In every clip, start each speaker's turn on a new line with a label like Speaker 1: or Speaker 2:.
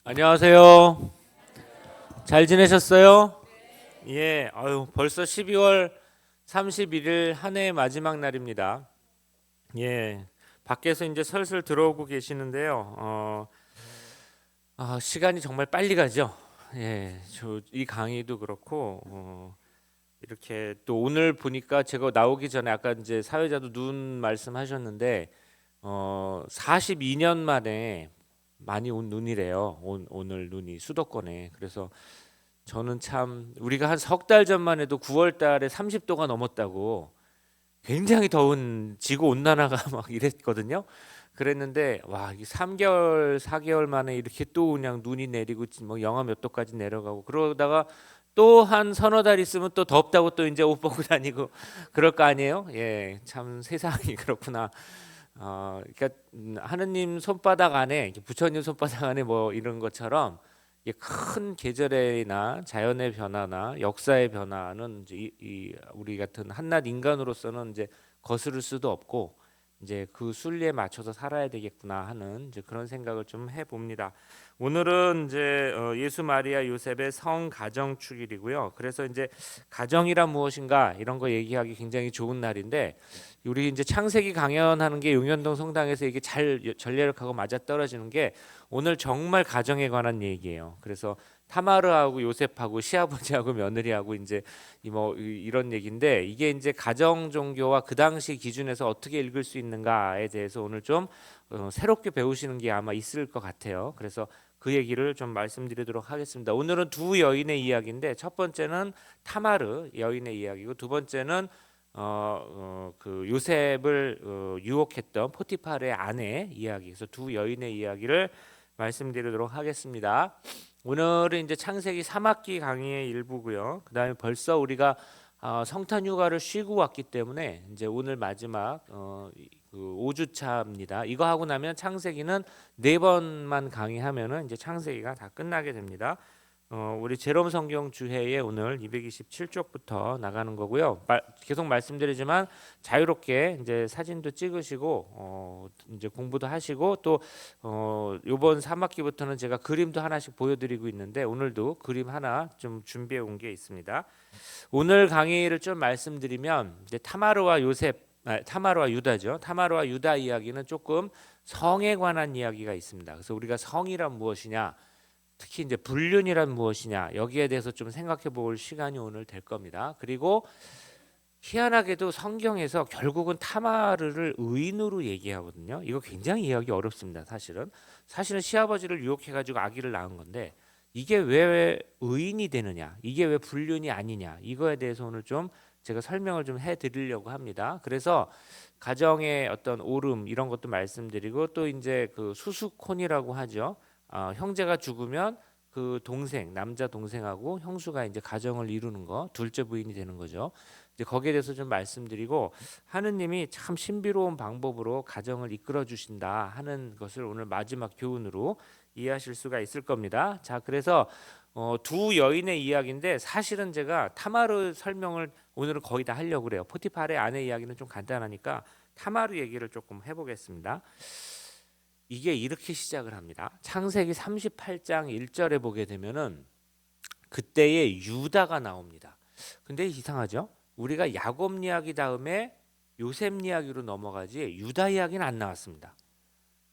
Speaker 1: 안녕하세요. 잘 지내셨어요? 예, 벌써 12월 31일 한 해의 마지막 날입니다. 예, 밖에서 이제 슬슬 들어오고 계시는데요. 시간이 정말 빨리 가죠. 예, 이 강의도 그렇고, 이렇게 또 오늘 보니까 제가 나오기 전에 아까 이제 사회자도 눈 말씀하셨는데, 42년 만에 많이 온 눈이래요. 오늘 눈이 수도권에. 그래서 저는 참 우리가 한 석 달 전만 해도 9월 달에 30도가 넘었다고 굉장히 더운 지구 온난화가 막 이랬거든요. 그랬는데 와, 이게 3개월, 4개월 만에 이렇게 또 그냥 눈이 내리고 뭐 영하 몇 도까지 내려가고 그러다가 또 한 서너 달 있으면 또 덥다고 또 이제 옷 벗고 다니고 그럴 거 아니에요? 예, 참 세상이 그렇구나. 그러니까 하느님 손바닥 안에 부처님 손바닥 안에 뭐 이런 것처럼 이게 큰 계절이나 자연의 변화나 역사의 변화는 이제 우리 같은 한낱 인간으로서는 이제 거스를 수도 없고 이제 그 순리에 맞춰서 살아야 되겠구나 하는 이제 그런 생각을 좀 해봅니다. 오늘은 이제 예수 마리아 요셉의 성 가정 축일이고요. 그래서 이제 가정이란 무엇인가 이런 거 얘기하기 굉장히 좋은 날인데 우리 이제 창세기 강연하는 게 용현동 성당에서 이게 잘 전례력하고 맞아 떨어지는 게 오늘 정말 가정에 관한 얘기예요. 그래서 타마르하고 요셉하고 시아버지하고 며느리하고 이제 이런 얘기인데 이게 이제 가정 종교와 그 당시 기준에서 어떻게 읽을 수 있는가에 대해서 오늘 좀 새롭게 배우시는 게 아마 있을 것 같아요. 그래서 그 얘기를 좀 말씀드리도록 하겠습니다. 오늘은 두 여인의 이야기인데 첫 번째는 타마르 여인의 이야기고 두 번째는 그 요셉을 유혹했던 포티파르의 아내 이야기. 그래서 두 여인의 이야기를 말씀드리도록 하겠습니다. 오늘은 이제 창세기 3학기 강의의 일부고요. 그다음에 벌써 우리가 성탄 휴가를 쉬고 왔기 때문에 이제 오늘 마지막 그 5주차입니다. 이거 하고 나면 창세기는 4번만 강의하면은 이제 창세기가 다 끝나게 됩니다. 우리 제롬 성경 주회에 오늘 227쪽부터 나가는 거고요. 계속 말씀드리지만 자유롭게 이제 사진도 찍으시고 이제 공부도 하시고 또 요번 3학기부터는 제가 그림도 하나씩 보여드리고 있는데 오늘도 그림 하나 좀 준비해 온 게 있습니다. 오늘 강의를 좀 말씀드리면 이제 타마르와 유다죠. 타마르와 유다 이야기는 조금 성에 관한 이야기가 있습니다. 그래서 우리가 성이란 무엇이냐 특히 이제 불륜이란 무엇이냐 여기에 대해서 좀 생각해 볼 시간이 오늘 될 겁니다. 그리고 희한하게도 성경에서 결국은 타마르를 의인으로 얘기하거든요. 이거 굉장히 이해하기 어렵습니다. 사실은 시아버지를 유혹해 가지고 아기를 낳은 건데 이게 왜 의인이 되느냐, 이게 왜 불륜이 아니냐 이거에 대해서 오늘 좀 제가 설명을 좀 해드리려고 합니다. 그래서 가정의 어떤 오름 이런 것도 말씀드리고 또 이제 그 수수혼이라고 하죠. 형제가 죽으면 그 동생 남자 동생하고 형수가 이제 가정을 이루는 거 둘째 부인이 되는 거죠. 이제 거기에 대해서 좀 말씀드리고 하느님이 참 신비로운 방법으로 가정을 이끌어 주신다 하는 것을 오늘 마지막 교훈으로 이해하실 수가 있을 겁니다. 자, 그래서 두 여인의 이야기인데 사실은 제가 타마르 설명을 오늘은 거의 다 하려고 그래요. 포티파르의 아내 이야기는 좀 간단하니까 타마르 얘기를 조금 해보겠습니다. 이게 이렇게 시작을 합니다. 창세기 38장 1절에 보게 되면은 그때에 유다가 나옵니다. 근데 이상하죠? 우리가 야곱 이야기 다음에 요셉 이야기로 넘어가지 유다 이야기는 안 나왔습니다.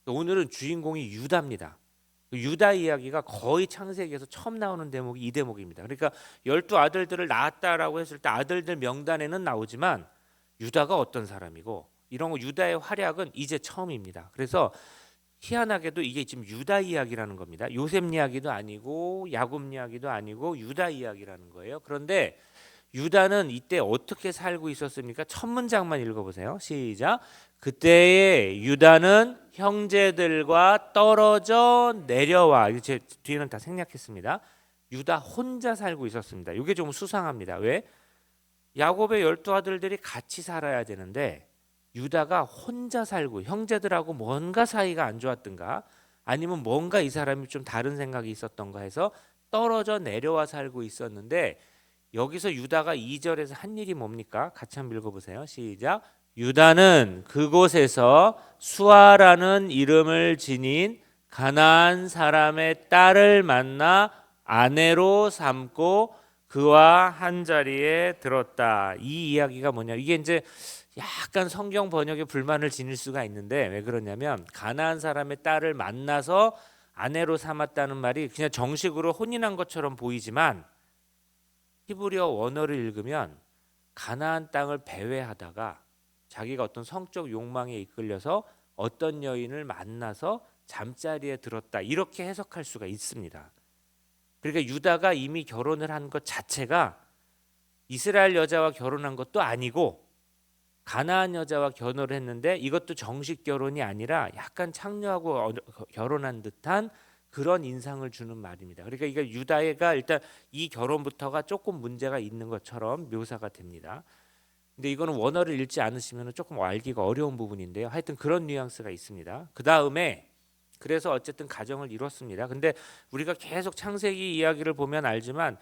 Speaker 1: 오늘은 주인공이 유다입니다. 유다 이야기가 거의 창세기에서 처음 나오는 대목이 이 대목입니다. 그러니까 12아들들을 낳았다라고 했을 때 아들들 명단에는 나오지만 유다가 어떤 사람이고 이런 거 유다의 활약은 이제 처음입니다. 그래서 희한하게도 이게 지금 유다 이야기라는 겁니다. 요셉 이야기도 아니고 야곱 이야기도 아니고 유다 이야기라는 거예요. 그런데 유다는 이때 어떻게 살고 있었습니까? 첫 문장만 읽어보세요. 시작. 그때의 유다는 형제들과 떨어져 내려와. 제 뒤에는 다 생략했습니다. 유다 혼자 살고 있었습니다. 이게 좀 수상합니다. 왜? 야곱의 12아들들이 같이 살아야 되는데 유다가 혼자 살고 형제들하고 뭔가 사이가 안 좋았던가 아니면 뭔가 이 사람이 좀 다른 생각이 있었던가 해서 떨어져 내려와 살고 있었는데 여기서 유다가 2절에서 한 일이 뭡니까? 같이 한번 읽어보세요. 시작. 유다는 그곳에서 수아라는 이름을 지닌 가나안 사람의 딸을 만나 아내로 삼고 그와 한 자리에 들었다. 이 이야기가 뭐냐? 이게 이제 약간 성경 번역에 불만을 지닐 수가 있는데 왜 그러냐면 가나안 사람의 딸을 만나서 아내로 삼았다는 말이 그냥 정식으로 혼인한 것처럼 보이지만 히브리어 원어를 읽으면 가나안 땅을 배회하다가 자기가 어떤 성적 욕망에 이끌려서 어떤 여인을 만나서 잠자리에 들었다 이렇게 해석할 수가 있습니다. 그러니까 유다가 이미 결혼을 한 것 자체가 이스라엘 여자와 결혼한 것도 아니고 가나안 여자와 결혼을 했는데 이것도 정식 결혼이 아니라 약간 창녀하고 결혼한 듯한 그런 인상을 주는 말입니다. 그러니까 이게 유다가 일단 이 결혼부터가 조금 문제가 있는 것처럼 묘사가 됩니다. 근데 이거는 원어를 읽지 않으시면 조금 알기가 어려운 부분인데요. 하여튼 그런 뉘앙스가 있습니다. 그 다음에 그래서 어쨌든 가정을 이뤘습니다. 근데 우리가 계속 창세기 이야기를 보면 알지만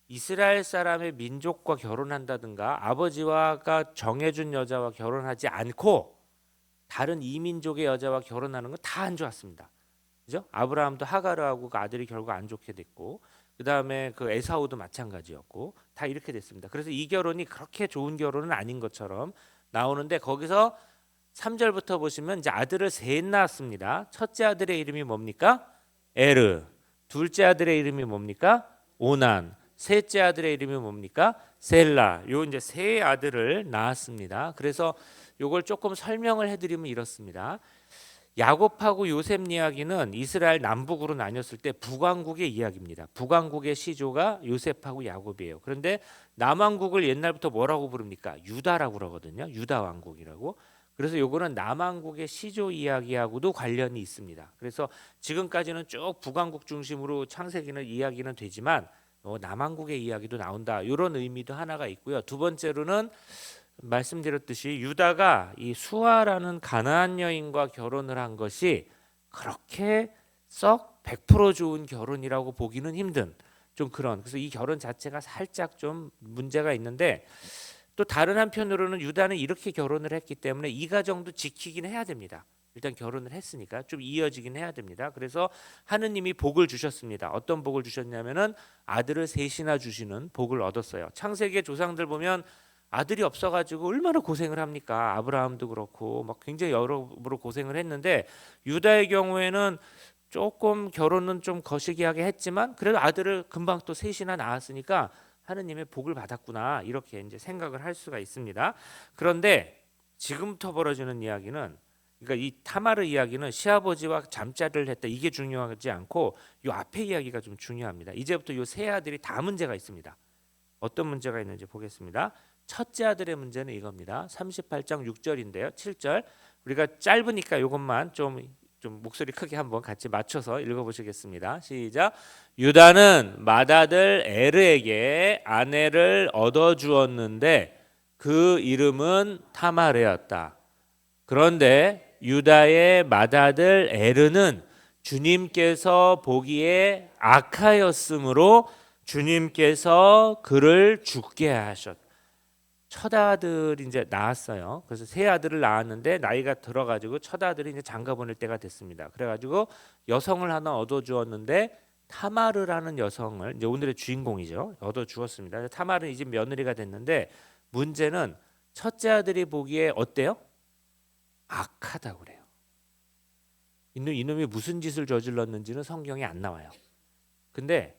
Speaker 1: 이스라엘 사람의 민족과 결혼한다든가 아버지와가 정해준 여자와 결혼하지 않고 다른 이민족의 여자와 결혼하는 건 다 안 좋았습니다. 그죠? 아브라함도 하가르하고 그 아들이 결국 안 좋게 됐고 그 다음에 그 에사우도 마찬가지였고 다 이렇게 됐습니다. 그래서 이 결혼이 그렇게 좋은 결혼은 아닌 것처럼 나오는데 거기서 3절부터 보시면 이제 아들을 셋 낳았습니다. 첫째 아들의 이름이 뭡니까? 에르. 둘째 아들의 이름이 뭡니까? 오난. 셋째 아들의 이름이 뭡니까? 셀라. 요 이제 세 아들을 낳았습니다. 그래서 요걸 조금 설명을 해드리면 이렇습니다. 야곱하고 요셉 이야기는 이스라엘 남북으로 나뉘었을 때 북왕국의 이야기입니다. 북왕국의 시조가 요셉하고 야곱이에요. 그런데 남왕국을 옛날부터 뭐라고 부릅니까? 유다라고 그러거든요. 유다 왕국이라고. 그래서 요거는 남왕국의 시조 이야기하고도 관련이 있습니다. 그래서 지금까지는 쭉 북왕국 중심으로 창세기는 이야기는 되지만 남왕국의 이야기도 나온다. 이런 의미도 하나가 있고요. 두 번째로는 말씀드렸듯이 유다가 이 수아라는 가나안 여인과 결혼을 한 것이 그렇게 썩 100% 좋은 결혼이라고 보기는 힘든 좀 그런 그래서 이 결혼 자체가 살짝 좀 문제가 있는데 또 다른 한편으로는 유다는 이렇게 결혼을 했기 때문에 이 가정도 지키긴 해야 됩니다. 일단 결혼을 했으니까 좀 이어지긴 해야 됩니다. 그래서 하느님이 복을 주셨습니다. 어떤 복을 주셨냐면은 아들을 셋이나 주시는 복을 얻었어요. 창세기의 조상들 보면 아들이 없어가지고 얼마나 고생을 합니까? 아브라함도 그렇고 막 굉장히 여러모로 고생을 했는데 유다의 경우에는 조금 결혼은 좀 거시기하게 했지만 그래도 아들을 금방 또 셋이나 낳았으니까 하느님의 복을 받았구나 이렇게 이제 생각을 할 수가 있습니다. 그런데 지금부터 벌어지는 이야기는 그러니까 이 타마르 이야기는 시아버지와 잠자리를 했다 이게 중요하지 않고 이 앞에 이야기가 좀 중요합니다. 이제부터 이 세 아들이 다 문제가 있습니다. 어떤 문제가 있는지 보겠습니다. 첫째 아들의 문제는 이겁니다. 38장 6절인데요. 7절 우리가 짧으니까 이것만 좀 목소리 크게 한번 같이 맞춰서 읽어보시겠습니다. 시작. 유다는 맏아들 에르에게 아내를 얻어주었는데 그 이름은 타마르였다. 그런데 유다의 맏아들 에르는 주님께서 보기에 악하였으므로 주님께서 그를 죽게 하셨다. 첫 아들이 이제 낳았어요. 그래서 세 아들을 낳았는데 나이가 들어가지고 첫 아들이 이제 장가 보낼 때가 됐습니다. 그래가지고 여성을 하나 얻어 주었는데 타마르라는 여성을 이제 오늘의 주인공이죠. 얻어 주었습니다. 타마르는 이제 며느리가 됐는데 문제는 첫째 아들이 보기에 어때요? 악하다고 그래요. 이놈이 무슨 짓을 저질렀는지는 성경에 안 나와요. 근데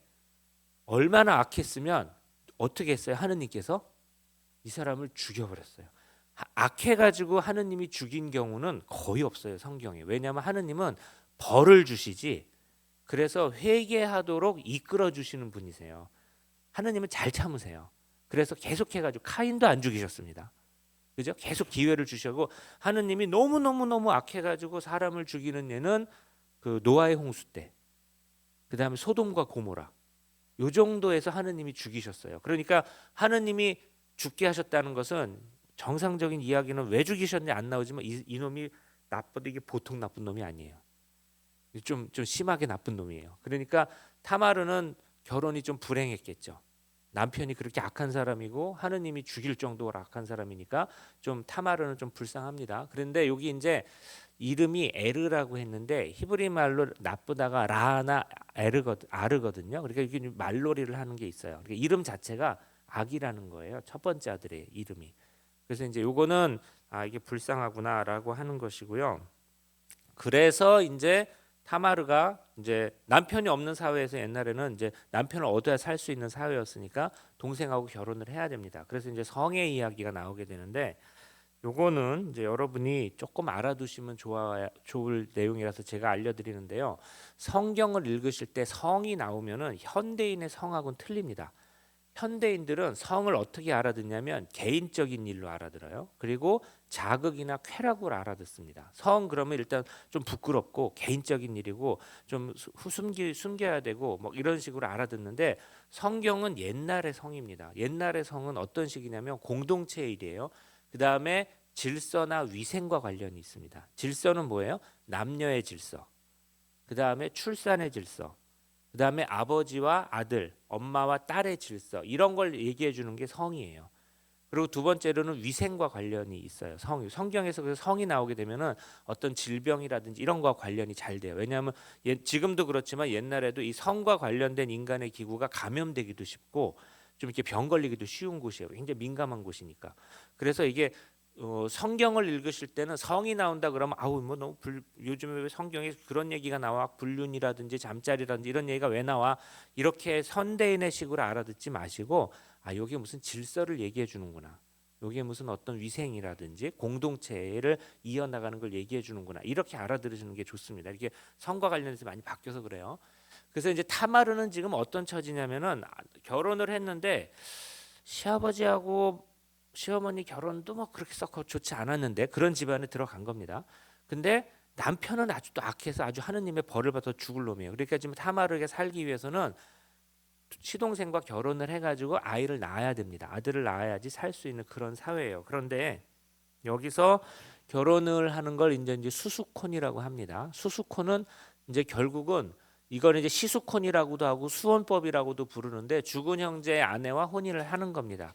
Speaker 1: 얼마나 악했으면 어떻게 했어요? 하느님께서 이 사람을 죽여버렸어요. 악해가지고 하느님이 죽인 경우는 거의 없어요. 성경에. 왜냐하면 하느님은 벌을 주시지 그래서 회개하도록 이끌어 주시는 분이세요. 하느님은 잘 참으세요. 그래서 계속해가지고 카인도 안 죽이셨습니다. 그죠? 계속 기회를 주시고 하느님이 너무 악해가지고 사람을 죽이는 예는 그 노아의 홍수 때 그 다음에 소돔과 고모라 요 정도에서 하느님이 죽이셨어요. 그러니까 하느님이 죽게 하셨다는 것은 정상적인 이야기는 왜 죽이셨는지 안 나오지만 이놈이 나쁘다 이게 보통 나쁜 놈이 아니에요. 좀 심하게 나쁜 놈이에요. 그러니까 타마르는 결혼이 좀 불행했겠죠. 남편이 그렇게 악한 사람이고 하느님이 죽일 정도로 악한 사람이니까 좀 타마르는 좀 불쌍합니다. 그런데 여기 이제 이름이 에르라고 했는데 히브리 말로 나쁘다가 라나 아르거든요. 그러니까 이게 말놀이를 하는 게 있어요. 그러니까 이름 자체가 악이라는 거예요. 첫 번째 아들의 이름이. 그래서 이제 요거는 이게 불쌍하구나라고 하는 것이고요. 그래서 이제 타마르가 이제 남편이 없는 사회에서 옛날에는 이제 남편을 얻어야 살 수 있는 사회였으니까 동생하고 결혼을 해야 됩니다. 그래서 이제 성의 이야기가 나오게 되는데 요거는 이제 여러분이 조금 알아두시면 좋을 내용이라서 제가 알려드리는데요. 성경을 읽으실 때 성이 나오면은 현대인의 성하고는 틀립니다. 현대인들은 성을 어떻게 알아듣냐면 개인적인 일로 알아들어요. 그리고 자극이나 쾌락으로 알아듣습니다. 성 그러면 일단 좀 부끄럽고 개인적인 일이고 좀 숨겨야 되고 뭐 이런 식으로 알아듣는데 성경은 옛날의 성입니다. 옛날의 성은 어떤 식이냐면 공동체의 일이에요. 그 다음에 질서나 위생과 관련이 있습니다. 질서는 뭐예요? 남녀의 질서. 그 다음에 출산의 질서. 그 다음에 아버지와 아들, 엄마와 딸의 질서 이런 걸 얘기해 주는 게 성이에요. 그리고 두 번째로는 위생과 관련이 있어요. 성경에서 그래서 성이 나오게 되면은 어떤 질병이라든지 이런 거와 관련이 잘 돼요. 왜냐하면 지금도 그렇지만 옛날에도 이 성과 관련된 인간의 기구가 감염되기도 쉽고 좀 이렇게 병 걸리기도 쉬운 곳이에요. 굉장히 민감한 곳이니까. 그래서 이게 성경을 읽으실 때는 성이 나온다 그러면 아우 뭐 너무 요즘에 왜 성경에 그런 얘기가 나와 불륜이라든지 잠자리라든지 이런 얘기가 왜 나와 이렇게 선대인의 식으로 알아듣지 마시고 여기 무슨 질서를 얘기해 주는구나. 여기에 무슨 어떤 위생이라든지 공동체를 이어나가는 걸 얘기해 주는구나. 이렇게 알아들으시는 게 좋습니다. 이게 성과 관련해서 많이 바뀌어서 그래요. 그래서 이제 타마르는 지금 어떤 처지냐면은 결혼을 했는데 시아버지하고 시어머니 결혼도 뭐 그렇게 썩 좋지 않았는데 그런 집안에 들어간 겁니다. 근데 남편은 아주 또 악해서 아주 하느님의 벌을 받아 죽을 놈이에요. 그러니까 지금 타마르에게 살기 위해서는 시동생과 결혼을 해가지고 아이를 낳아야 됩니다. 아들을 낳아야지 살 수 있는 그런 사회예요. 그런데 여기서 결혼을 하는 걸 이제 수수콘이라고 합니다. 수수콘은 이제 결국은 이걸 이제 시수콘이라고도 하고 수원법이라고도 부르는데 죽은 형제의 아내와 혼인을 하는 겁니다.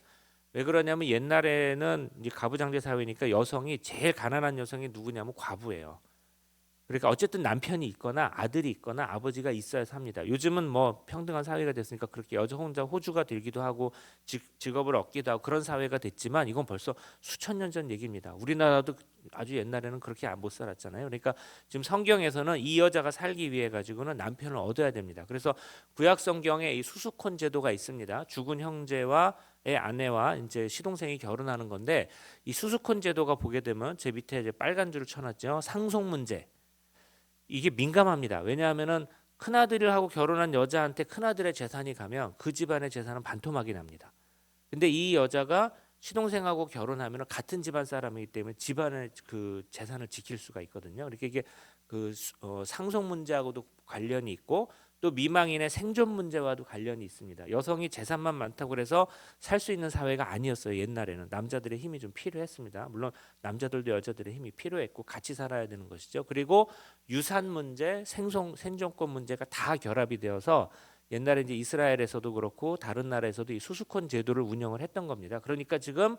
Speaker 1: 왜 그러냐면 옛날에는 이제 가부장제 사회니까 여성이 제일 가난한 여성이 누구냐면 과부예요. 그러니까 어쨌든 남편이 있거나 아들이 있거나 아버지가 있어야 삽니다. 요즘은 뭐 평등한 사회가 됐으니까 그렇게 여자 혼자 호주가 되기도 하고 직업을 얻기도 하고 그런 사회가 됐지만 이건 벌써 수천 년 전 얘기입니다. 우리나라도 아주 옛날에는 그렇게 못 살았잖아요. 그러니까 지금 성경에서는 이 여자가 살기 위해 가지고는 남편을 얻어야 됩니다. 그래서 구약 성경에 이 수수콘 제도가 있습니다. 죽은 형제와 의 아내와 이제 시동생이 결혼하는 건데 이 수수콘 제도가 보게 되면 제 밑에 이제 빨간 줄을 쳐놨죠. 상속 문제. 이게 민감합니다. 왜냐하면은 큰아들을 하고 결혼한 여자한테 큰아들의 재산이 가면 그 집안의 재산은 반토막이 납니다. 근데 이 여자가 시동생하고 결혼하면 같은 집안 사람이기 때문에 집안의 그 재산을 지킬 수가 있거든요. 그러니까 이게 상속 문제하고도 관련이 있고 또 미망인의 생존 문제와도 관련이 있습니다. 여성이 재산만 많다고 그래서 살 수 있는 사회가 아니었어요. 옛날에는 남자들의 힘이 좀 필요했습니다. 물론 남자들도 여자들의 힘이 필요했고 같이 살아야 되는 것이죠. 그리고 유산 문제, 생존권 문제가 다 결합이 되어서 옛날에 이제 이스라엘에서도 그렇고 다른 나라에서도 이 수수콘 제도를 운영을 했던 겁니다. 그러니까 지금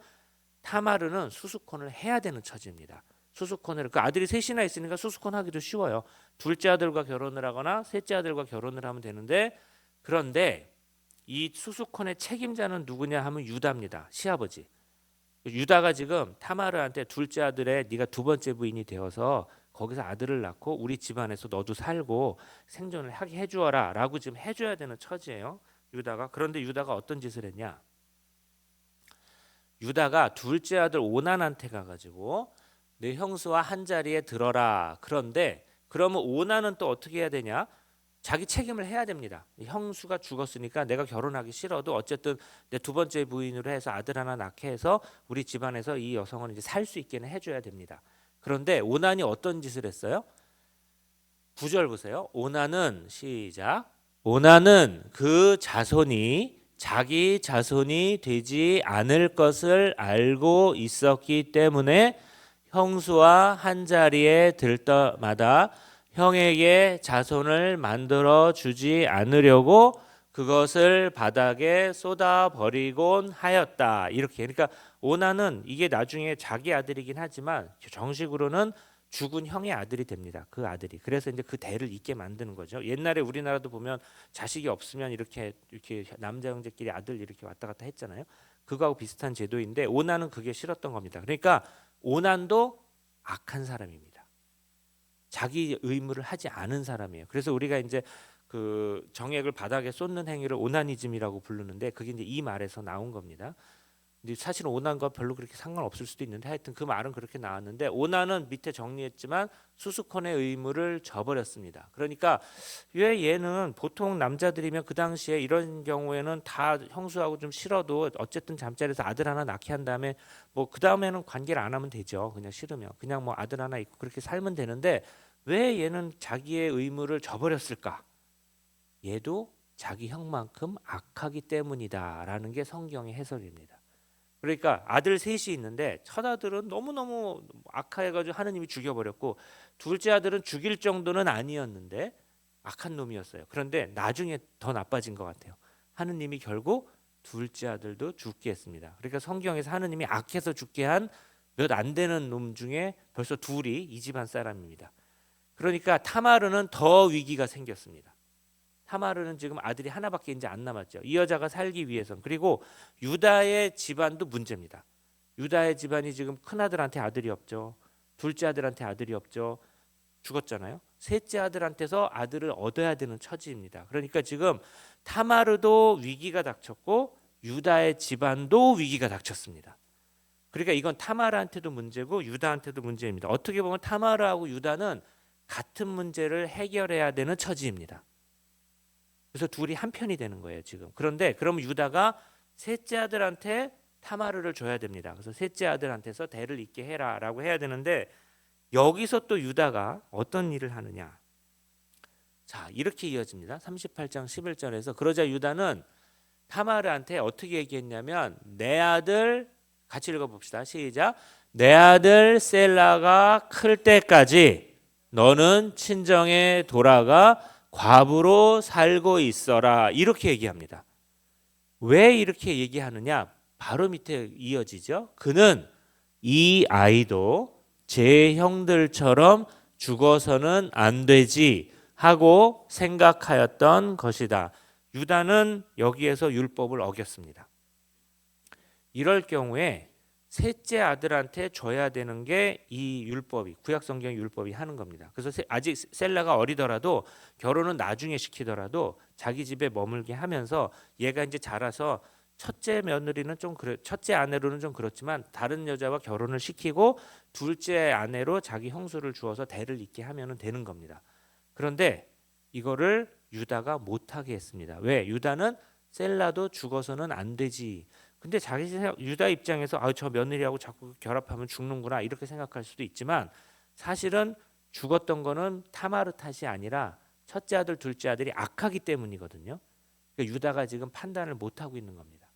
Speaker 1: 타마르는 수수콘을 해야 되는 처지입니다. 수수콘을 그 아들이 셋이나 있으니까 수수콘 하기도 쉬워요. 둘째 아들과 결혼을 하거나 셋째 아들과 결혼을 하면 되는데 그런데 이 수수콘의 책임자는 누구냐 하면 유다입니다. 시아버지. 유다가 지금 타마르한테 둘째 아들의 네가 두 번째 부인이 되어서 거기서 아들을 낳고 우리 집안에서 너도 살고 생존을 하게 해주어라 라고 지금 해줘야 되는 처지예요. 유다가. 그런데 유다가 어떤 짓을 했냐. 유다가 둘째 아들 오난한테 가가지고 내 형수와 한 자리에 들어라. 그런데 그러면 오난은 또 어떻게 해야 되냐? 자기 책임을 해야 됩니다. 형수가 죽었으니까 내가 결혼하기 싫어도 어쨌든 내 두 번째 부인으로 해서 아들 하나 낳게 해서 우리 집안에서 이 여성을 이제 살 수 있게는 해줘야 됩니다. 그런데 오난이 어떤 짓을 했어요? 9절 보세요. 오난은 시작. 오난은 그 자손이 자기 자손이 되지 않을 것을 알고 있었기 때문에 형수와 한 자리에 들 때마다 형에게 자손을 만들어 주지 않으려고 그것을 바닥에 쏟아 버리곤 하였다. 이렇게. 그러니까 오난은 이게 나중에 자기 아들이긴 하지만 정식으로는 죽은 형의 아들이 됩니다. 그 아들이. 그래서 이제 그 대를 잇게 만드는 거죠. 옛날에 우리나라도 보면 자식이 없으면 이렇게 남자 형제끼리 아들 이렇게 왔다 갔다 했잖아요. 그거하고 비슷한 제도인데 오난은 그게 싫었던 겁니다. 그러니까 오난도 악한 사람입니다. 자기 의무를 하지 않은 사람이에요. 그래서 우리가 이제 그 정액을 바닥에 쏟는 행위를 오나니즘이라고 부르는데 그게 이제 이 말에서 나온 겁니다. 근데 사실은 오난과 별로 그렇게 상관없을 수도 있는데 하여튼 그 말은 그렇게 나왔는데 오난은 밑에 정리했지만 수수콘의 의무를 저버렸습니다. 그러니까 왜 얘는 보통 남자들이면 그 당시에 이런 경우에는 다 형수하고 좀 싫어도 어쨌든 잠자리에서 아들 하나 낳게 한 다음에 뭐 그 다음에는 관계를 안 하면 되죠. 그냥 싫으면 그냥 뭐 아들 하나 있고 그렇게 살면 되는데 왜 얘는 자기의 의무를 저버렸을까? 얘도 자기 형만큼 악하기 때문이다라는 게 성경의 해석입니다. 그러니까 아들 셋이 있는데 첫 아들은 너무너무 악해가지고 하느님이 죽여버렸고 둘째 아들은 죽일 정도는 아니었는데 악한 놈이었어요. 그런데 나중에 더 나빠진 것 같아요. 하느님이 결국 둘째 아들도 죽게 했습니다. 그러니까 성경에서 하느님이 악해서 죽게 한 몇 안 되는 놈 중에 벌써 둘이 이 집안 사람입니다. 그러니까 타마르는 더 위기가 생겼습니다. 타마르는 지금 아들이 하나밖에 이제 안 남았죠. 이 여자가 살기 위해선. 그리고 유다의 집안도 문제입니다. 유다의 집안이 지금 큰 아들한테 아들이 없죠. 둘째 아들한테 아들이 없죠. 죽었잖아요. 셋째 아들한테서 아들을 얻어야 되는 처지입니다. 그러니까 지금 타마르도 위기가 닥쳤고 유다의 집안도 위기가 닥쳤습니다. 그러니까 이건 타마르한테도 문제고 유다한테도 문제입니다. 어떻게 보면 타마르하고 유다는 같은 문제를 해결해야 되는 처지입니다. 그래서 둘이 한 편이 되는 거예요 지금. 그런데 그럼 유다가 셋째 아들한테 타마르를 줘야 됩니다. 그래서 셋째 아들한테서 대를 잇게 해라라고 해야 되는데 여기서 또 유다가 어떤 일을 하느냐. 자 이렇게 이어집니다. 38장 11절에서 그러자 유다는 타마르한테 어떻게 얘기했냐면 내 아들 같이 읽어봅시다. 시작. 내 아들 셀라가 클 때까지 너는 친정에 돌아가 과부로 살고 있어라. 이렇게 얘기합니다. 왜 이렇게 얘기하느냐? 바로 밑에 이어지죠. 그는 이 아이도 제 형들처럼 죽어서는 안 되지 하고 생각하였던 것이다. 유다는 여기에서 율법을 어겼습니다. 이럴 경우에 셋째 아들한테 줘야 되는 게 이 율법이 구약 성경 율법이 하는 겁니다. 그래서 아직 셀라가 어리더라도 결혼은 나중에 시키더라도 자기 집에 머물게 하면서 얘가 이제 자라서 첫째 며느리는 좀 첫째 아내로는 좀 그렇지만 다른 여자와 결혼을 시키고 둘째 아내로 자기 형수를 주어서 대를 잇게 하면은 되는 겁니다. 그런데 이거를 유다가 못하게 했습니다. 왜? 유다는 셀라도 죽어서는 안 되지. 근데 자기 유다 입장에서 저 며느리하고 자꾸 결합하면 죽는구나 이렇게 생각할 수도 있지만 사실은 죽었던 거는 타마르 탓이 아니라 첫째 아들 둘째 아들이 악하기 때문이거든요. 그러니까 유다가 지금 판단을 못 하고 있는 겁니다.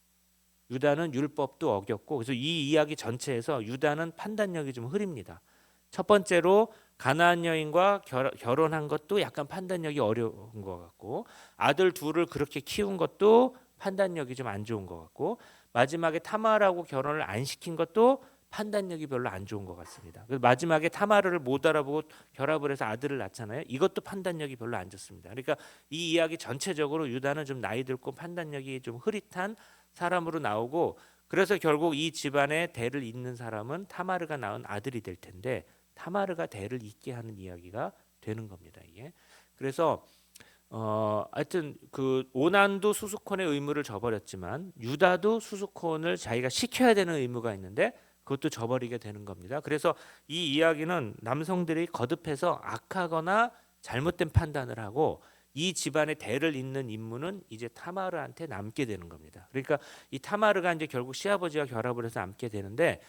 Speaker 1: 유다는 율법도 어겼고 그래서 이 이야기 전체에서 유다는 판단력이 좀 흐립니다. 첫 번째로 가나안 여인과 결혼한 것도 약간 판단력이 어려운 것 같고 아들 둘을 그렇게 키운 것도 판단력이 좀 안 좋은 것 같고 마지막에 타마르하고 결혼을 안 시킨 것도 판단력이 별로 안 좋은 것 같습니다. 마지막에 타마르를 못 알아보고 결합을 해서 아들을 낳잖아요. 이것도 판단력이 별로 안 좋습니다. 그러니까 이 이야기 전체적으로 유다는 좀 나이 들고 판단력이 좀 흐릿한 사람으로 나오고 그래서 결국 이 집안의 대를 잇는 사람은 타마르가 낳은 아들이 될 텐데 타마르가 대를 잇게 하는 이야기가 되는 겁니다. 이게 그래서 하여튼 그 오난도 수수콘의 의무를 저버렸지만 유다도 수수콘을 자기가 시켜야 되는 의무가 있는데 그것도 저버리게 되는 겁니다. 그래서 이 이야기는 남성들이 거듭해서 악하거나 잘못된 판단을 하고 이 집안의 대를 잇는 임무는 이제 타마르한테 남게 되는 겁니다. 그러니까 이 타마르가 이제 결국 시아버지와 결합을 해서 남게 되는데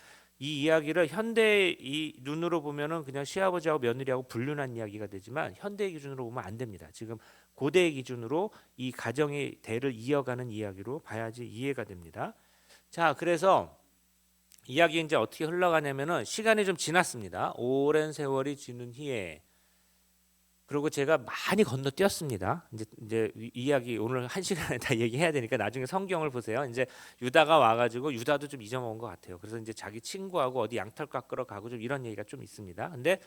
Speaker 1: 이 이야기를 현대 이 눈으로 보면은 그냥 시아버지하고 며느리하고 불륜한 이야기가 되지만 현대 기준으로 보면 안 됩니다. 지금 고대의 기준으로 이 가정의 대를 이어가는 이야기로 봐야지 이해가 됩니다. 자, 그래서 이야기 이제 어떻게 흘러가냐면은 시간이 좀 지났습니다. 오랜 세월이 지난 후에 그리고 제가 많이 건너뛰었습니다. 이제 이 이야기 오늘 한 시간에 다 얘기해야 되니까 나중에 성경을 보세요. 이제 유다가 와가지고 유다도 좀 잊어먹은 것 같아요. 그래서 이제 자기 친구하고 어디 양털 깎으러 가고 좀 이런 얘기가 좀 있습니다. 근데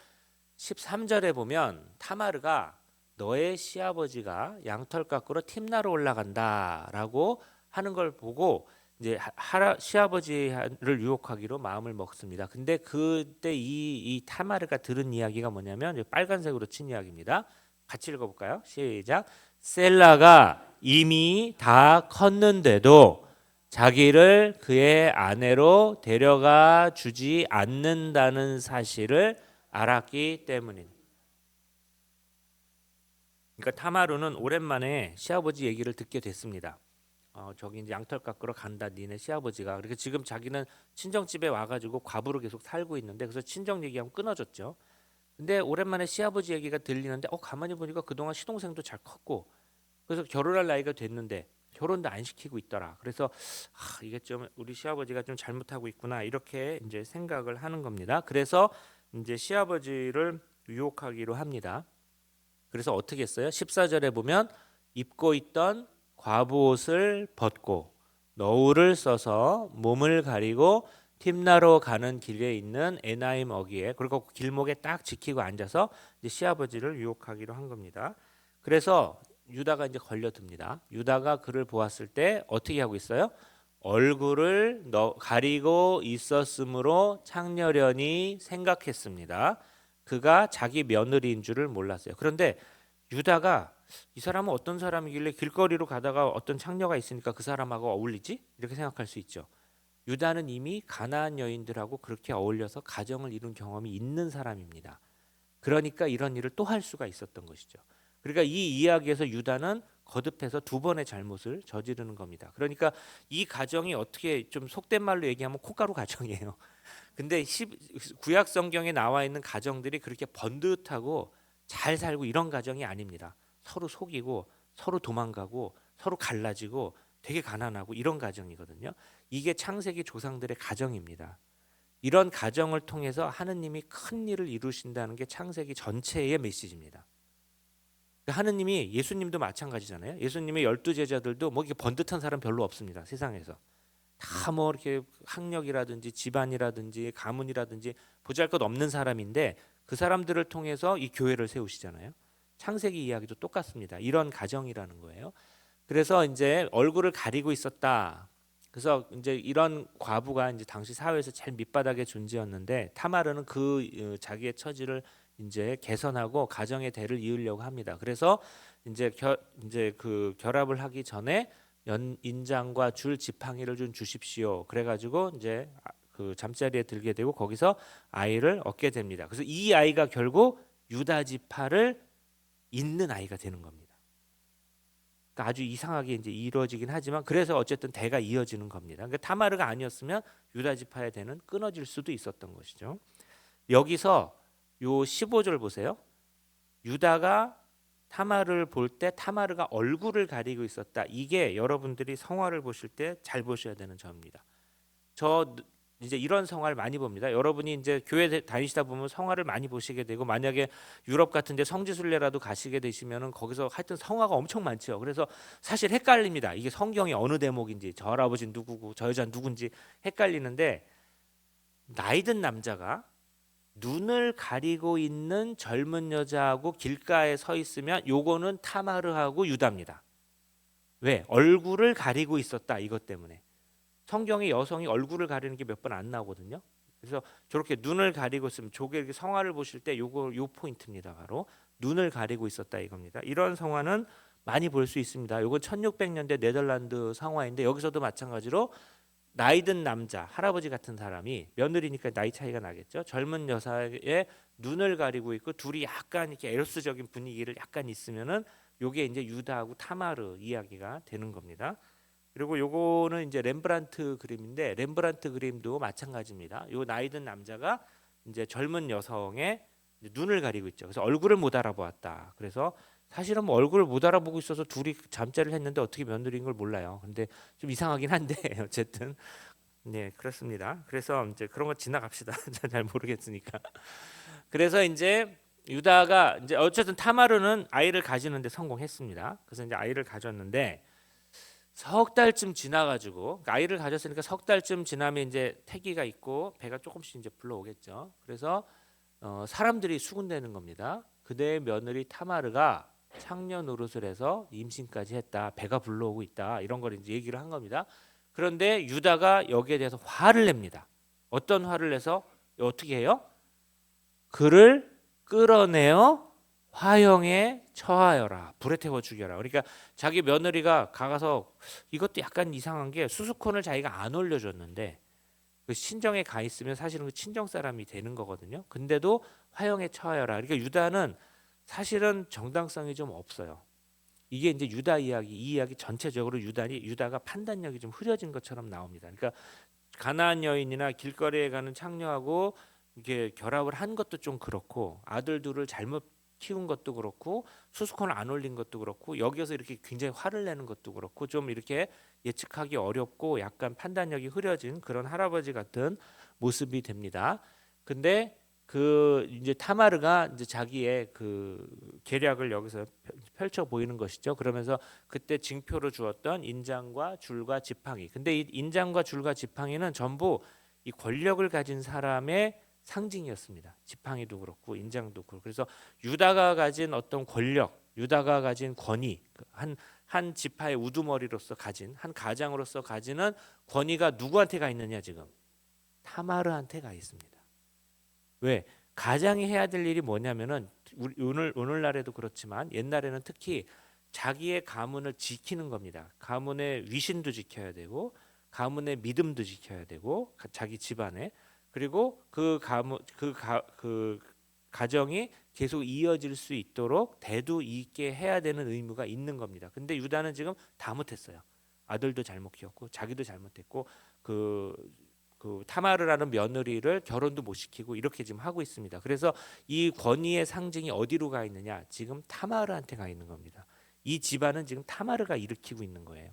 Speaker 1: 13절에 보면 타마르가 너의 시아버지가 양털 깎으러 팀나로 올라간다라고 하는 걸 보고 이제 시아버지를 유혹하기로 마음을 먹습니다. 근데 그때 이 타마르가 들은 이야기가 뭐냐면 빨간색으로 친 이야기입니다. 같이 읽어볼까요? 시작. 셀라가 이미 다 컸는데도 자기를 그의 아내로 데려가 주지 않는다는 사실을 알았기 때문입니다. 그러니까 타마르는 오랜만에 시아버지 얘기를 듣게 됐습니다. 저기 이제 양털 깎으러 간다 니네 시아버지가. 그렇게 지금 자기는 친정집에 와가지고 과부로 계속 살고 있는데 그래서 친정 얘기하면 끊어졌죠. 근데 오랜만에 시아버지 얘기가 들리는데 가만히 보니까 그동안 시동생도 잘 컸고 그래서 결혼할 나이가 됐는데 결혼도 안 시키고 있더라. 그래서 이게 좀 우리 시아버지가 좀 잘못하고 있구나 이렇게 이제 생각을 하는 겁니다. 그래서 이제 시아버지를 유혹하기로 합니다. 그래서 어떻게 했어요? 14절에 보면 입고 있던 과부옷을 벗고 너울을 써서 몸을 가리고 팀나로 가는 길에 있는 에나임 어귀에 그리고 길목에 딱 지키고 앉아서 이제 시아버지를 유혹하기로 한 겁니다. 그래서 유다가 이제 걸려듭니다. 유다가 그를 보았을 때 어떻게 하고 있어요? 얼굴을 가리고 있었으므로 창녀련이 생각했습니다. 그가 자기 며느리인 줄을 몰랐어요. 그런데 유다가 이 사람은 어떤 사람이길래 길거리로 가다가 어떤 창녀가 있으니까 그 사람하고 어울리지? 이렇게 생각할 수 있죠. 유다는 이미 가나안 여인들하고 그렇게 어울려서 가정을 이룬 경험이 있는 사람입니다. 그러니까 이런 일을 또 할 수가 있었던 것이죠. 그러니까 이 이야기에서 유다는 거듭해서 두 번의 잘못을 저지르는 겁니다. 그러니까 이 가정이 어떻게 좀 속된 말로 얘기하면 콧가루 가정이에요. 근데 구약 성경에 나와 있는 가정들이 그렇게 번듯하고 잘 살고 이런 가정이 아닙니다. 서로 속이고 서로 도망가고 서로 갈라지고 되게 가난하고 이런 가정이거든요. 이게 창세기 조상들의 가정입니다. 이런 가정을 통해서 하느님이 큰 일을 이루신다는 게 창세기 전체의 메시지입니다. 하느님이 예수님도 마찬가지잖아요. 예수님의 12제자들도 뭐 이렇게 번듯한 사람 별로 없습니다. 세상에서. 다 뭐 이렇게 학력이라든지 집안이라든지 가문이라든지 보잘것 없는 사람인데 그 사람들을 통해서 이 교회를 세우시잖아요. 창세기 이야기도 똑같습니다. 이런 가정이라는 거예요. 그래서 이제 얼굴을 가리고 있었다. 그래서 이제 이런 과부가 이제 당시 사회에서 제일 밑바닥의 존재였는데 타마르는 그 자기의 처지를 이제 개선하고 가정의 대를 이으려고 합니다. 그래서 이제 그 결합을 하기 전에 인장과 줄 지팡이를 좀 주십시오. 그래가지고 이제 그 잠자리에 들게 되고 거기서 아이를 얻게 됩니다. 그래서 이 아이가 결국 유다 지파를 잇는 아이가 되는 겁니다. 그러니까 아주 이상하게 이제 이루어지긴 하지만 그래서 어쨌든 대가 이어지는 겁니다. 그러니까 타마르가 아니었으면 유다 지파의 대는 끊어질 수도 있었던 것이죠. 여기서 요 15절 보세요. 유다가 타마르를 볼 때 타마르가 얼굴을 가리고 있었다. 이게 여러분들이 성화를 보실 때 잘 보셔야 되는 점입니다. 저 이제 이런 성화를 많이 봅니다. 여러분이 이제 교회 다니시다 보면 성화를 많이 보시게 되고 만약에 유럽 같은데 성지순례라도 가시게 되시면은 거기서 하여튼 성화가 엄청 많죠. 그래서 사실 헷갈립니다. 이게 성경이 어느 대목인지 저 할아버지 누구고 저 여자 누군지 헷갈리는데 나이든 남자가 눈을 가리고 있는 젊은 여자하고 길가에 서 있으면 요거는 타마르하고 유다입니다. 왜? 얼굴을 가리고 있었다 이것 때문에. 성경에 여성이 얼굴을 가리는 게 몇 번 안 나오거든요. 그래서 저렇게 눈을 가리고 있으면 저게 이렇게 성화를 보실 때 요 포인트입니다. 바로 눈을 가리고 있었다 이겁니다. 이런 성화는 많이 볼 수 있습니다. 요건 1600년대 네덜란드 성화인데 여기서도 마찬가지로 나이든 남자, 할아버지 같은 사람이 며느리니까 나이 차이가 나겠죠. 젊은 여사의 눈을 가리고 있고 둘이 약간 이렇게 에로스적인 분위기를 약간 있으면은 요게 이제 유다하고 타마르 이야기가 되는 겁니다. 그리고 요거는 이제 렘브란트 그림인데 렘브란트 그림도 마찬가지입니다. 요 나이든 남자가 이제 젊은 여성의 눈을 가리고 있죠. 그래서 얼굴을 못 알아보았다. 그래서 사실은 뭐 얼굴을 못 알아보고 있어서 둘이 잠자리를 했는데 어떻게 며느리인 걸 몰라요. 근데 좀 이상하긴 한데 어쨌든 네 그렇습니다. 그래서 이제 그런 거 지나갑시다. 잘 모르겠으니까. 그래서 이제 유다가 이제 어쨌든 타마르는 아이를 가지는데 성공했습니다. 그래서 이제 아이를 가졌는데 석 달쯤 지나가지고 그러니까 아이를 가졌으니까 석 달쯤 지나면 이제 태기가 있고 배가 조금씩 이제 불러오겠죠. 그래서 사람들이 수군대는 겁니다. 그대의 며느리 타마르가 창녀 노릇을 해서 임신까지 했다. 배가 불러오고 있다. 이런 걸 이제 얘기를 한 겁니다. 그런데 유다가 여기에 대해서 화를 냅니다. 어떤 화를 내서 어떻게 해요? 그를 끌어내어 화형에 처하여라. 불에 태워 죽여라. 그러니까 자기 며느리가 가서 이것도 약간 이상한 게 수수콘을 자기가 안 올려줬는데 그 친정에 가 있으면 사실은 그 친정 사람이 되는 거거든요. 근데도 화형에 처하여라. 그러니까 유다는 사실은 정당성이 좀 없어요. 이게 이제 유다 이야기, 이 이야기 전체적으로 유다가 판단력이 좀 흐려진 것처럼 나옵니다. 그러니까 가나안 여인이나 길거리에 가는 창녀하고 이게 결합을 한 것도 좀 그렇고 아들 둘을 잘못 키운 것도 그렇고 수수콘을 안 올린 것도 그렇고 여기서 이렇게 굉장히 화를 내는 것도 그렇고 좀 이렇게 예측하기 어렵고 약간 판단력이 흐려진 그런 할아버지 같은 모습이 됩니다. 근데 그 이제 타마르가 이제 자기의 그 계략을 여기서 펼쳐 보이는 것이죠. 그러면서 그때 징표로 주었던 인장과 줄과 지팡이. 근데 이 인장과 줄과 지팡이는 전부 이 권력을 가진 사람의 상징이었습니다. 지팡이도 그렇고 인장도 그렇고. 그래서 유다가 가진 어떤 권력, 유다가 가진 권위, 한 지파의 우두머리로서 가진 한 가장으로서 가지는 권위가 누구한테 가 있느냐 지금 타마르한테 가 있습니다. 왜? 가장이 해야 될 일이 뭐냐면은 오늘날에도 그렇지만 옛날에는 특히 자기의 가문을 지키는 겁니다. 가문의 위신도 지켜야 되고 가문의 믿음도 지켜야 되고 자기 집안에 그리고 그 가문 그 가정이 계속 이어질 수 있도록 대도 있게 해야 되는 의무가 있는 겁니다. 근데 유다는 지금 다 못했어요. 아들도 잘못 키웠고 자기도 잘못했고 그 타마르라는 며느리를 결혼도 못 시키고 이렇게 지금 하고 있습니다. 그래서 이 권위의 상징이 어디로 가 있느냐? 지금 타마르한테 가 있는 겁니다. 이 집안은 지금 타마르가 일으키고 있는 거예요.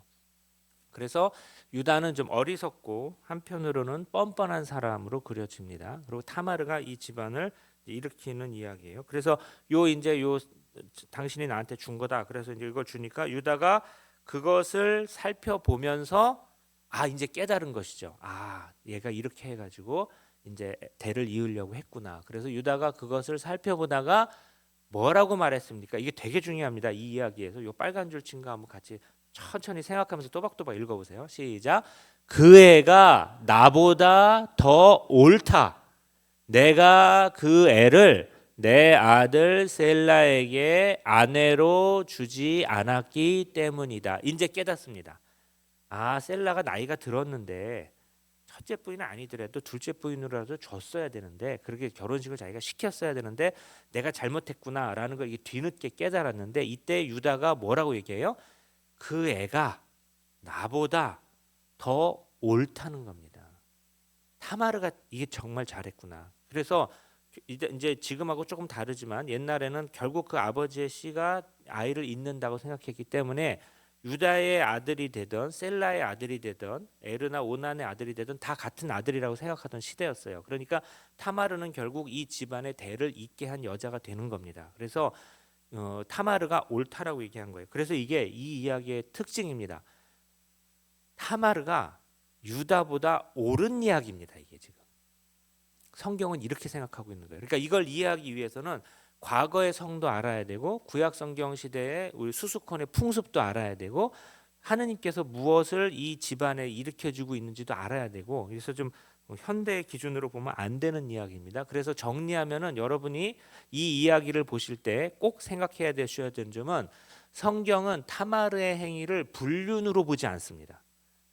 Speaker 1: 그래서 유다는 좀 어리석고 한편으로는 뻔뻔한 사람으로 그려집니다. 그리고 타마르가 이 집안을 일으키는 이야기예요. 그래서 요 당신이 나한테 준 거다. 그래서 이제 이걸 주니까 유다가 그것을 살펴보면서 이제 깨달은 것이죠. 얘가 이렇게 해가지고 이제 대를 이으려고 했구나. 그래서 유다가 그것을 살펴보다가 뭐라고 말했습니까? 이게 되게 중요합니다. 이 이야기에서 요 빨간 줄 친 거 한번 같이 천천히 생각하면서 또박또박 읽어보세요. 시작. 그 애가 나보다 더 옳다. 내가 그 애를 내 아들 셀라에게 아내로 주지 않았기 때문이다. 이제 깨닫습니다. 셀라가 나이가 들었는데 첫째 부인은 아니더라도 둘째 부인으로라도 줬어야 되는데 그렇게 결혼식을 자기가 시켰어야 되는데 내가 잘못했구나라는 걸 뒤늦게 깨달았는데 이때 유다가 뭐라고 얘기해요? 그 애가 나보다 더 옳다는 겁니다. 타마르가 이게 정말 잘했구나. 그래서 이제 지금하고 조금 다르지만 옛날에는 결국 그 아버지의 씨가 아이를 잇는다고 생각했기 때문에 유다의 아들이 되던 셀라의 아들이 되던 에르나 오난의 아들이 되던 다 같은 아들이라고 생각하던 시대였어요. 그러니까 타마르는 결국 이 집안의 대를 잇게 한 여자가 되는 겁니다. 그래서 타마르가 옳다라고 얘기한 거예요. 그래서 이게 이 이야기의 특징입니다. 타마르가 유다보다 옳은 이야기입니다. 이게 지금 성경은 이렇게 생각하고 있는 거예요. 그러니까 이걸 이해하기 위해서는 과거의 성도 알아야 되고 구약 성경 시대의 우리 수수콘의 풍습도 알아야 되고 하느님께서 무엇을 이 집안에 일으켜주고 있는지도 알아야 되고 그래서 좀 현대 기준으로 보면 안 되는 이야기입니다. 그래서 정리하면은 여러분이 이 이야기를 보실 때 꼭 생각해야 되셔야 되는 점은 성경은 타마르의 행위를 불륜으로 보지 않습니다.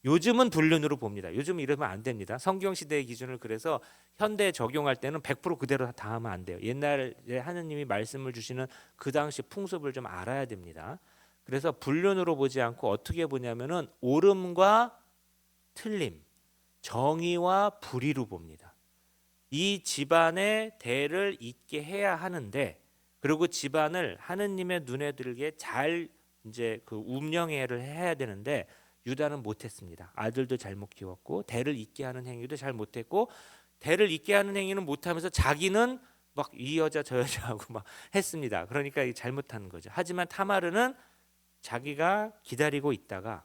Speaker 1: 요즘은 불륜으로 봅니다. 요즘 이러면 안 됩니다. 성경 시대의 기준을 그래서 현대에 적용할 때는 100% 그대로 다 하면 안 돼요. 옛날에 하느님이 말씀을 주시는 그 당시 풍습을 좀 알아야 됩니다. 그래서 불륜으로 보지 않고 어떻게 보냐면은 옳음과 틀림, 정의와 불의로 봅니다. 이 집안의 대를 잇게 해야 하는데 그리고 집안을 하느님의 눈에 들게 잘 이제 그 운영회를 해야 되는데 유다는 못했습니다. 아들도 잘못 키웠고 대를 잇게 하는 행위도 잘 못했고 대를 잇게 하는 행위는 못하면서 자기는 막 이 여자 저 여자하고 막 했습니다. 그러니까 이 잘못한 거죠. 하지만 타마르는 자기가 기다리고 있다가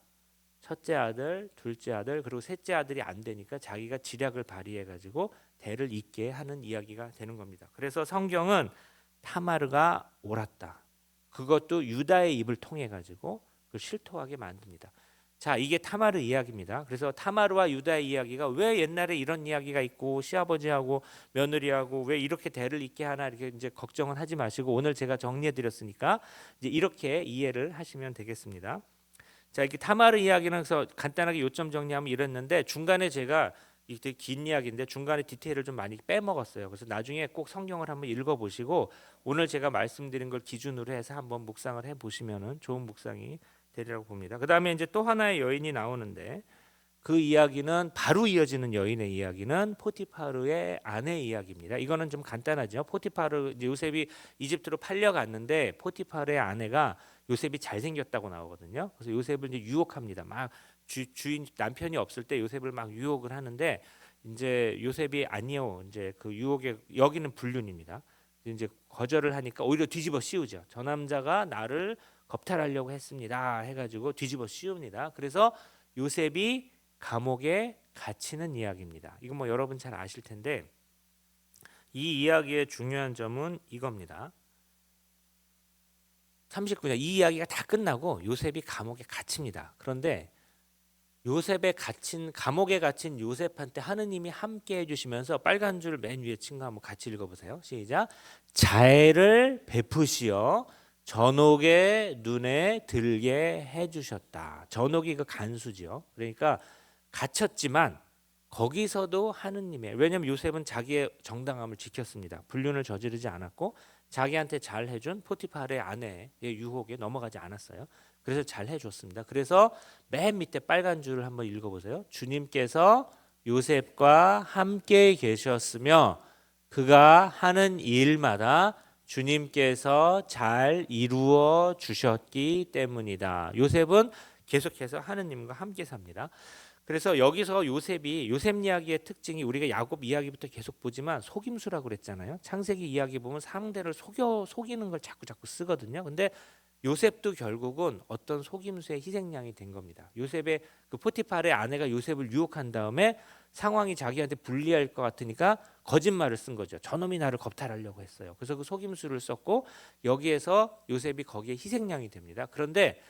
Speaker 1: 첫째 아들, 둘째 아들, 그리고 셋째 아들이 안 되니까 자기가 지략을 발휘해 가지고 대를 잇게 하는 이야기가 되는 겁니다. 그래서 성경은 타마르가 옳았다. 그것도 유다의 입을 통해 가지고 그 실토하게 만듭니다. 자, 이게 타마르 이야기입니다. 그래서 타마르와 유다의 이야기가 왜 옛날에 이런 이야기가 있고 시아버지하고 며느리하고 왜 이렇게 대를 잇게 하나 이렇게 이제 걱정은 하지 마시고 오늘 제가 정리해 드렸으니까 이제 이렇게 이해를 하시면 되겠습니다. 자, 이렇게 타마르 이야기는 그래서 간단하게 요점 정리하면 이랬는데 중간에 제가 이게 되게 긴 이야기인데 중간에 디테일을 좀 많이 빼먹었어요. 그래서 나중에 꼭 성경을 한번 읽어보시고 오늘 제가 말씀드린 걸 기준으로 해서 한번 묵상을 해보시면은 좋은 묵상이 되리라고 봅니다. 그 다음에 이제 또 하나의 여인이 나오는데 그 이야기는 바로 이어지는 여인의 이야기는 포티파르의 아내 이야기입니다. 이거는 좀 간단하죠. 포티파르 요셉이 이집트로 팔려갔는데 포티파르의 아내가 요셉이 잘생겼다고 나오거든요. 그래서 요셉을 이제 유혹합니다. 막 주인 남편이 없을 때 요셉을 막 유혹을 하는데 이제 요셉이 아니요. 이제 그 유혹에 여기는 불륜입니다. 이제 거절을 하니까 오히려 뒤집어 씌우죠. 저 남자가 나를 겁탈하려고 했습니다. 해가지고 뒤집어 씌웁니다. 그래서 요셉이 감옥에 갇히는 이야기입니다. 이거 뭐 여러분 잘 아실 텐데 이 이야기의 중요한 점은 이겁니다. 39년 이 이야기가 다 끝나고 요셉이 감옥에 갇힙니다. 그런데 감옥에 갇힌 요셉한테 하느님이 함께 해주시면서 빨간 줄 맨 위에 친 거 한번 같이 읽어보세요. 시작. 자애를 베푸시어 전옥의 눈에 들게 해주셨다. 전옥이 그 간수지요. 그러니까 갇혔지만 거기서도 하느님의 왜냐하면 요셉은 자기의 정당함을 지켰습니다. 불륜을 저지르지 않았고 자기한테 잘 해준 포티파르의 아내의 유혹에 넘어가지 않았어요. 그래서 잘 해줬습니다. 그래서 맨 밑에 빨간 줄을 한번 읽어보세요. 주님께서 요셉과 함께 계셨으며 그가 하는 일마다 주님께서 잘 이루어 주셨기 때문이다. 요셉은 계속해서 하느님과 함께 삽니다. 그래서 여기서 요셉 이야기의 특징이 우리가 야곱 이야기부터 계속 보지만 속임수라고 그랬잖아요. 창세기 이야기 보면 상대를 속이는 걸 자꾸 쓰거든요. 근데 요셉도 결국은 어떤 속임수의 희생양이 된 겁니다. 요셉의 그 포티파르의 아내가 요셉을 유혹한 다음에 상황이 자기한테 불리할 것 같으니까 거짓말을 쓴 거죠. 저놈이 나를 겁탈하려고 했어요. 그래서 그 속임수를 썼고 여기에서 요셉이 거기에 희생양이 됩니다. 그런데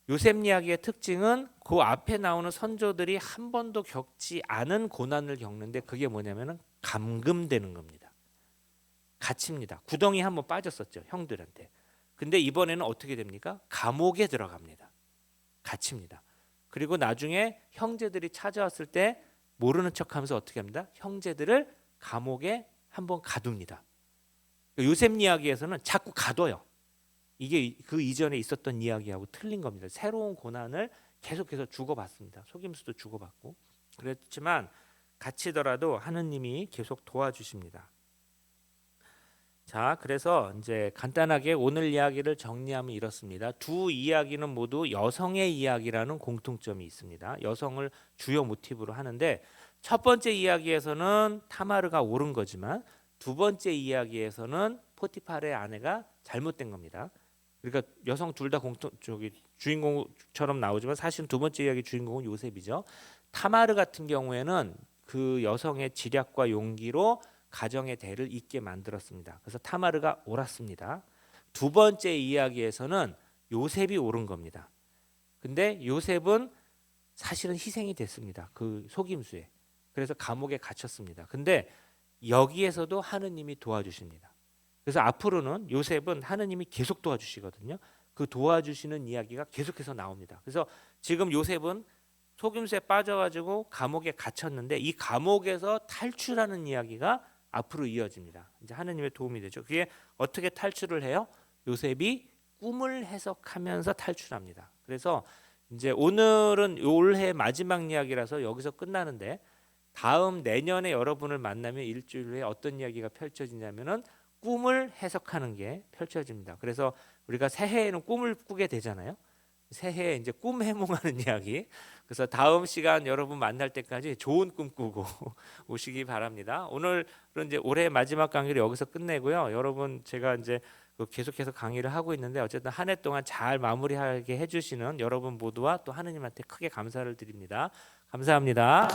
Speaker 1: 요셉 이야기의 특징은 그 앞에 나오는 선조들이 한 번도 겪지 않은 고난을 겪는데 그게 뭐냐면은 감금되는 겁니다. 갇힙니다. 구덩이 한번 빠졌었죠, 형들한테. 근데 이번에는 어떻게 됩니까? 감옥에 들어갑니다. 갇힙니다. 그리고 나중에 형제들이 찾아왔을 때 모르는 척하면서 어떻게 합니다? 형제들을 감옥에 한번 가둡니다. 요셉 이야기에서는 자꾸 가둬요. 이게 그 이전에 있었던 이야기하고 틀린 겁니다. 새로운 고난을 계속해서 주고받습니다. 속임수도 주고받고 그렇지만 갇히더라도 하느님이 계속 도와주십니다. 자, 그래서 이제 간단하게 오늘 이야기를 정리하면 이렇습니다. 두 이야기는 모두 여성의 이야기라는 공통점이 있습니다. 여성을 주요 모티브로 하는데 첫 번째 이야기에서는 타마르가 옳은 거지만 두 번째 이야기에서는 포티파르의 아내가 잘못된 겁니다. 그러니까 여성 둘 다 주인공처럼 나오지만 사실은 두 번째 이야기 주인공은 요셉이죠. 타마르 같은 경우에는 그 여성의 지략과 용기로 가정의 대를 잇게 만들었습니다. 그래서 타마르가 옳았습니다. 두 번째 이야기에서는 요셉이 옳은 겁니다. 근데 요셉은 사실은 희생이 됐습니다. 그 속임수에. 그래서 감옥에 갇혔습니다. 근데 여기에서도 하느님이 도와주십니다. 그래서 앞으로는 요셉은 하느님이 계속 도와주시거든요. 그 도와주시는 이야기가 계속해서 나옵니다. 그래서 지금 요셉은 속임수에 빠져가지고 감옥에 갇혔는데 이 감옥에서 탈출하는 이야기가 앞으로 이어집니다. 이제 하느님의 도움이 되죠. 그게 어떻게 탈출을 해요? 요셉이 꿈을 해석하면서 탈출합니다. 그래서 이제 오늘은 올해 마지막 이야기라서 여기서 끝나는데 다음 내년에 여러분을 만나면 일주일 후에 어떤 이야기가 펼쳐지냐면은 꿈을 해석하는 게 펼쳐집니다. 그래서 우리가 새해에는 꿈을 꾸게 되잖아요. 새해 이제 꿈 해몽하는 이야기. 그래서 다음 시간 여러분 만날 때까지 좋은 꿈 꾸고 오시기 바랍니다. 오늘은 이제 올해 마지막 강의를 여기서 끝내고요. 여러분 제가 이제 계속해서 강의를 하고 있는데 어쨌든 한 해 동안 잘 마무리하게 해주시는 여러분 모두와 또 하느님한테 크게 감사를 드립니다. 감사합니다.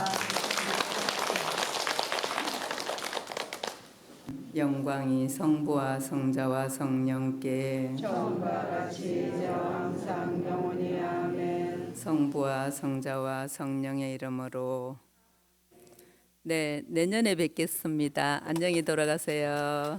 Speaker 2: 영광이 성부와 성자와 성령께
Speaker 3: 처음과 같이 이제와 항상 영원히 아멘.
Speaker 2: 성부와 성자와 성령의 이름으로 네, 내년에 뵙겠습니다. 안녕히 돌아가세요.